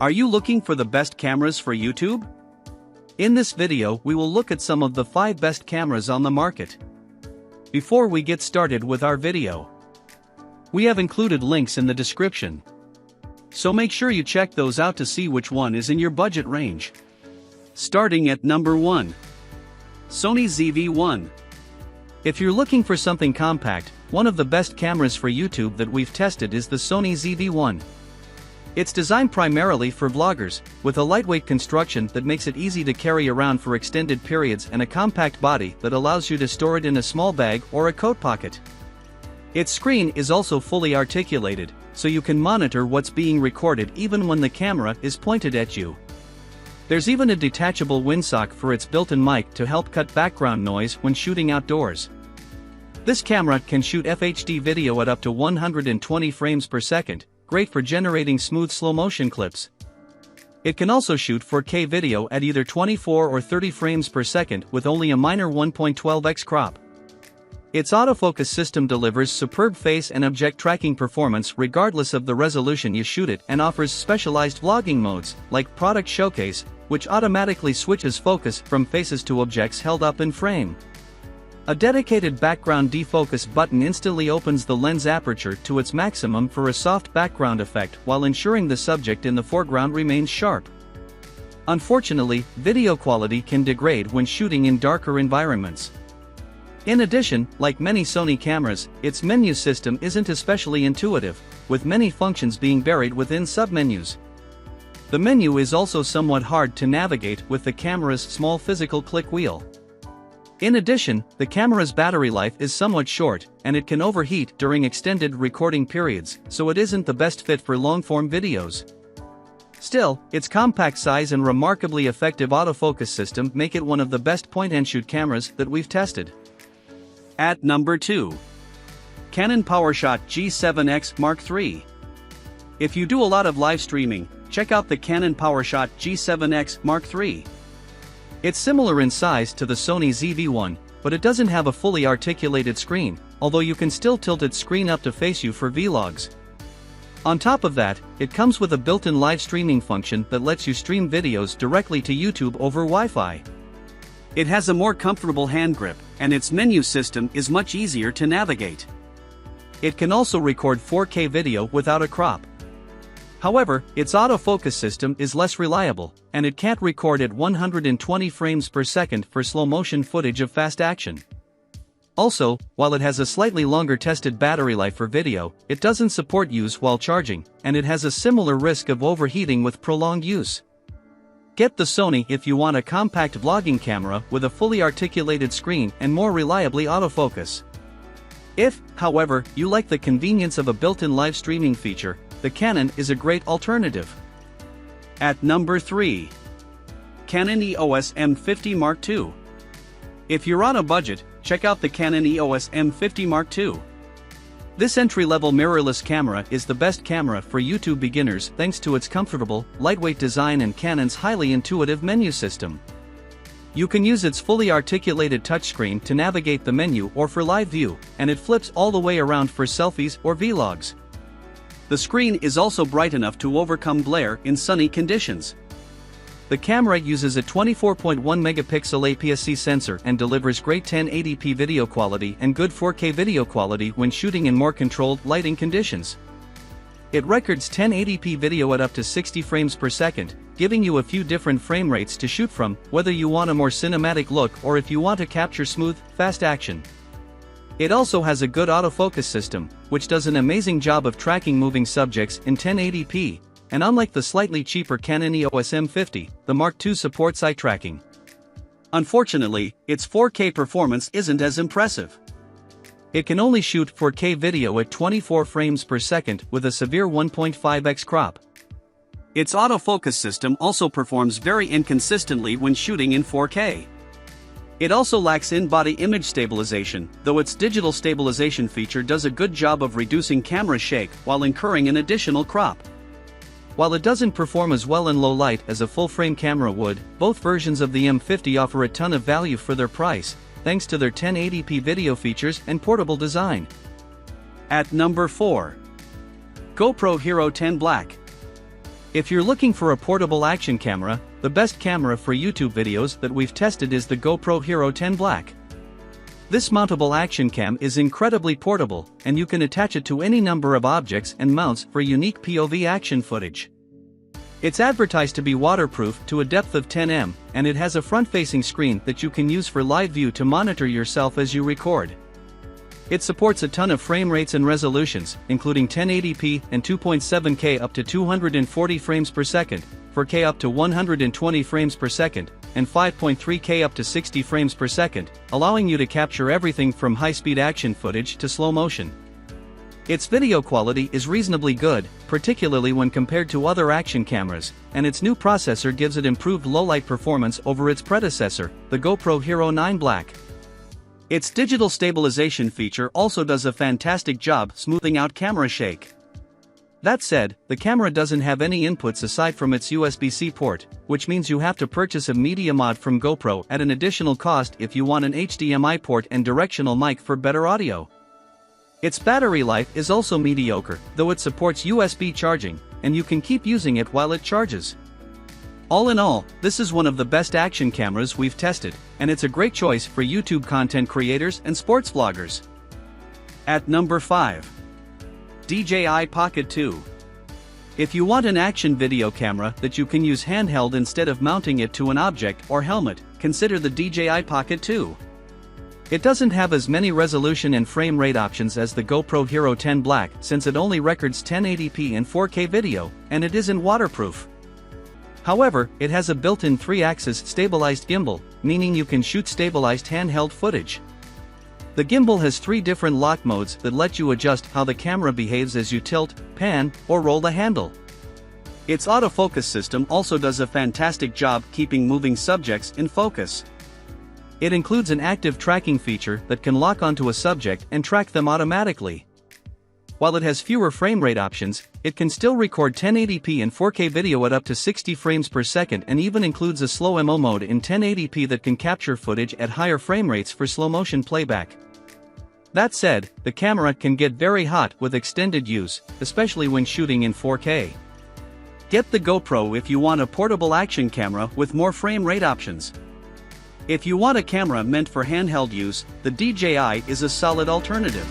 Are you looking for the best cameras for YouTube? In this video we will look at some of the 5 best cameras on the market. Before we get started with our video, we have included links in the description, so make sure you check those out to see which one is in your budget range. Starting at number 1. Sony ZV-1. If you're looking for something compact, one of the best cameras for YouTube that we've tested is the Sony ZV-1. It's designed primarily for vloggers, with a lightweight construction that makes it easy to carry around for extended periods and a compact body that allows you to store it in a small bag or a coat pocket. Its screen is also fully articulated, so you can monitor what's being recorded even when the camera is pointed at you. There's even a detachable windsock for its built-in mic to help cut background noise when shooting outdoors. This camera can shoot FHD video at up to 120 frames per second, great for generating smooth slow-motion clips. It can also shoot 4K video at either 24 or 30 frames per second with only a minor 1.12x crop. Its autofocus system delivers superb face and object tracking performance regardless of the resolution you shoot it, and offers specialized vlogging modes, like Product Showcase, which automatically switches focus from faces to objects held up in frame. A dedicated background defocus button instantly opens the lens aperture to its maximum for a soft background effect while ensuring the subject in the foreground remains sharp. Unfortunately, video quality can degrade when shooting in darker environments. In addition, like many Sony cameras, its menu system isn't especially intuitive, with many functions being buried within submenus. The menu is also somewhat hard to navigate with the camera's small physical click wheel. In addition, the camera's battery life is somewhat short, and it can overheat during extended recording periods, so it isn't the best fit for long-form videos. Still, its compact size and remarkably effective autofocus system make it one of the best point-and-shoot cameras that we've tested. At number 2. Canon PowerShot G7X Mark III. If you do a lot of live streaming, check out the Canon PowerShot G7X Mark III. It's similar in size to the Sony ZV-1, but it doesn't have a fully articulated screen, although you can still tilt its screen up to face you for vlogs. On top of that, it comes with a built-in live streaming function that lets you stream videos directly to YouTube over Wi-Fi. It has a more comfortable hand grip, and its menu system is much easier to navigate. It can also record 4K video without a crop. However, its autofocus system is less reliable, and it can't record at 120 frames per second for slow-motion footage of fast action. Also, while it has a slightly longer tested battery life for video, it doesn't support use while charging, and it has a similar risk of overheating with prolonged use. Get the Sony if you want a compact vlogging camera with a fully articulated screen and more reliably autofocus. If, however, you like the convenience of a built-in live streaming feature, the Canon is a great alternative. At number 3. Canon EOS M50 Mark II. If you're on a budget, check out the Canon EOS M50 Mark II. This entry-level mirrorless camera is the best camera for YouTube beginners thanks to its comfortable, lightweight design and Canon's highly intuitive menu system. You can use its fully articulated touchscreen to navigate the menu or for live view, and it flips all the way around for selfies or vlogs. The screen is also bright enough to overcome glare in sunny conditions. The camera uses a 24.1 megapixel APS-C sensor and delivers great 1080p video quality and good 4K video quality when shooting in more controlled lighting conditions. It records 1080p video at up to 60 frames per second, giving you a few different frame rates to shoot from, whether you want a more cinematic look or if you want to capture smooth, fast action. It also has a good autofocus system, which does an amazing job of tracking moving subjects in 1080p, and unlike the slightly cheaper Canon EOS M50, the Mark II supports eye tracking. Unfortunately, its 4K performance isn't as impressive. It can only shoot 4K video at 24 frames per second with a severe 1.5x crop. Its autofocus system also performs very inconsistently when shooting in 4K. It also lacks in-body image stabilization, though its digital stabilization feature does a good job of reducing camera shake while incurring an additional crop. While it doesn't perform as well in low light as a full-frame camera would, both versions of the M50 offer a ton of value for their price, thanks to their 1080p video features and portable design. At number 4. GoPro Hero 10 Black. If you're looking for a portable action camera, the best camera for YouTube videos that we've tested is the GoPro Hero 10 Black. This mountable action cam is incredibly portable, and you can attach it to any number of objects and mounts for unique POV action footage. It's advertised to be waterproof to a depth of 10 m, and it has a front-facing screen that you can use for live view to monitor yourself as you record. It supports a ton of frame rates and resolutions, including 1080p and 2.7K up to 240 frames per second, 4K up to 120 frames per second, and 5.3K up to 60 frames per second, allowing you to capture everything from high-speed action footage to slow motion. Its video quality is reasonably good, particularly when compared to other action cameras, and its new processor gives it improved low-light performance over its predecessor, the GoPro Hero 9 Black. Its digital stabilization feature also does a fantastic job smoothing out camera shake. That said, the camera doesn't have any inputs aside from its USB-C port, which means you have to purchase a media mod from GoPro at an additional cost if you want an HDMI port and directional mic for better audio. Its battery life is also mediocre, though it supports USB charging, and you can keep using it while it charges. All in all, this is one of the best action cameras we've tested, and it's a great choice for YouTube content creators and sports vloggers. At number 5. DJI Pocket 2. If you want an action video camera that you can use handheld instead of mounting it to an object or helmet, consider the DJI Pocket 2. It doesn't have as many resolution and frame rate options as the GoPro Hero 10 Black since it only records 1080p and 4K video, and it isn't waterproof. However, it has a built-in 3-axis stabilized gimbal, meaning you can shoot stabilized handheld footage. The gimbal has 3 different lock modes that let you adjust how the camera behaves as you tilt, pan, or roll the handle. Its autofocus system also does a fantastic job keeping moving subjects in focus. It includes an active tracking feature that can lock onto a subject and track them automatically. While it has fewer frame rate options, it can still record 1080p and 4K video at up to 60 frames per second and even includes a slow mo mode in 1080p that can capture footage at higher frame rates for slow motion playback. That said, the camera can get very hot with extended use, especially when shooting in 4K. Get the GoPro if you want a portable action camera with more frame rate options. If you want a camera meant for handheld use, the DJI is a solid alternative.